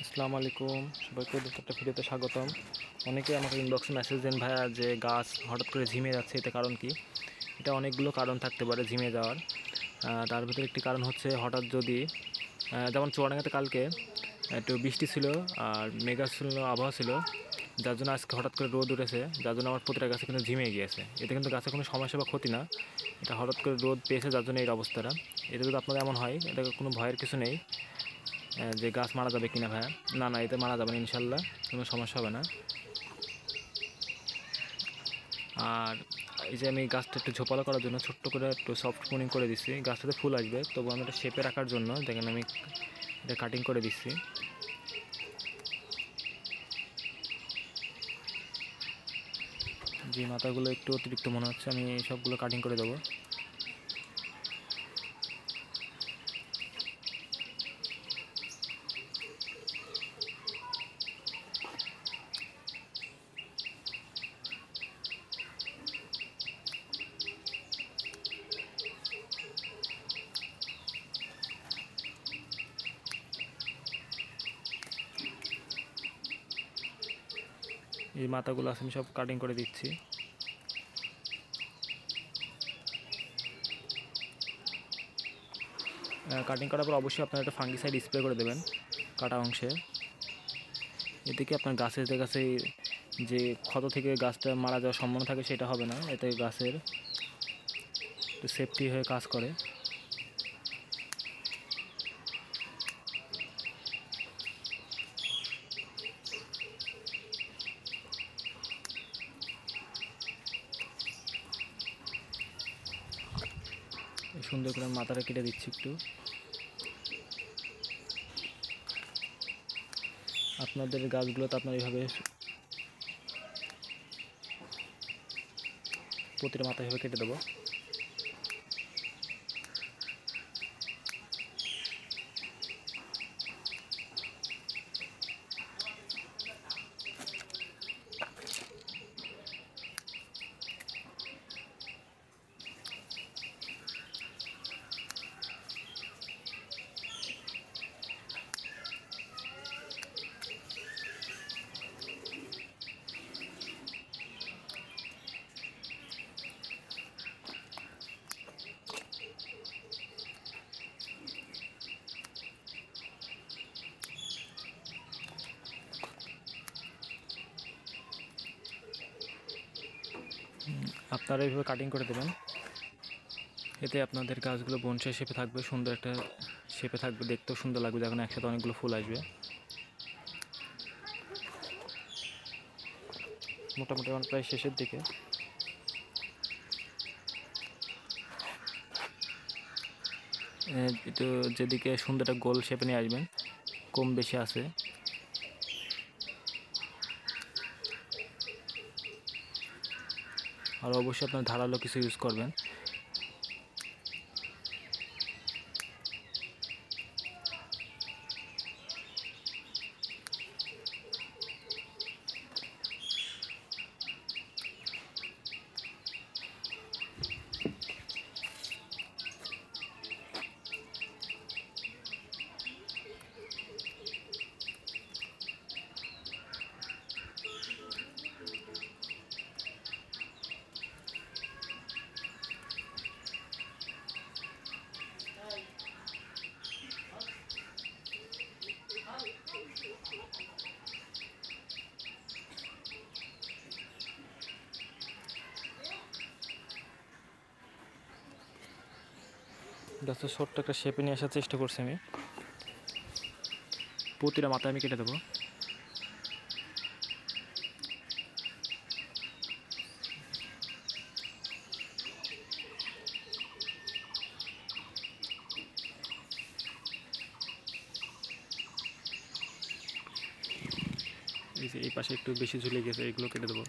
আসসালামু আলাইকুম, সবাইকে নতুন একটা ভিডিওতে স্বাগতম। অনেকে আমাকে ইনবক্সে মেসেজ দেন, ভাইয়া যে গাছ হঠাৎ করে ঝিমে যাচ্ছে, এতে কারণ কি? এটা অনেকগুলো কারণ থাকতে পারে ঝিমে যাওয়ার। তার ভিতরে একটি কারণ হচ্ছে হঠাৎ যদি যেমন চুয়াডাঙ্গাতে কালকে একটু বৃষ্টি ছিল আর মেঘাচ্ছন্ন আবহাওয়া ছিল, যার জন্য আজকে হঠাৎ করে রোদ উঠেছে, যার জন্য আমার প্রতিটা গাছে কিন্তু ঝিমে গিয়েছে। এতে কিন্তু গাছে কোনো সমস্যা বা ক্ষতি না, এটা হঠাৎ করে রোদ পেয়েছে যার জন্য এই অবস্থাটা। এটা যদি আপনাদের এমন হয়, এটা কোনো ভয়ের কিছু নেই যে গাছ মারা যাবে কিনা ভাইয়া। না না, এতে মারা যাবে না, ইনশাল্লাহ কোনো সমস্যা হবে না। আর এই যে আমি গাছটা একটু ঝোপালো করার জন্য ছোট্ট করে একটু সফট প্রুনিং করে দিচ্ছি, গাছটাতে ফুল আসবে, তবু আমি এটা শেপে রাখার জন্য দেখেন আমি এটা কাটিং করে দিচ্ছি। যে মাথাগুলো একটু অতিরিক্ত মনে হচ্ছে, আমি সবগুলো কাটিং করে দেবো। এই মাথাগুলো আছে আমি সব কাটিং করে দিচ্ছি। কাটিং করার পর অবশ্যই আপনারা একটা ফাঙ্গিসাইড স্প্রে করে দেবেন কাটা অংশে। এতে কি আপনার গাছের কাছে যে ক্ষত থেকে গাছটা মারা যাওয়ার সম্ভাবনা থাকে সেটা হবে না, এতে গাছের একটু সেফটি হয়ে কাজ করে। সুন্দর করে মাথাটা কেটে দিচ্ছি একটু। আপনাদের গাছগুলোতে আপনার এইভাবে প্রতিটা মাথা এভাবে কেটে দেবো। আপনারা এইভাবে কাটিং করে দেবেন, এতে আপনাদের গাছগুলো বনসাই শেপে থাকবে, সুন্দর একটা শেপে থাকবে, দেখতেও সুন্দর লাগবে যখন একসাথে অনেকগুলো ফুল আসবে। মোটামুটি আমার প্রায় শেষের দিকে। একটু যেদিকে সুন্দর একটা গোল শেপে নিয়ে আসবেন, কম বেশি আছে। আর অবশ্যই আপনার ধারালো কিছু ইউজ করবেন। গাছটা ছোট্ট একটা শেপে নিয়ে আসার চেষ্টা করছি আমি। প্রতিটা মাথায় আমি কেটে দেবো। এই যে এই পাশে একটু বেশি ঝুলে গেছে, এগুলো কেটে দেবো।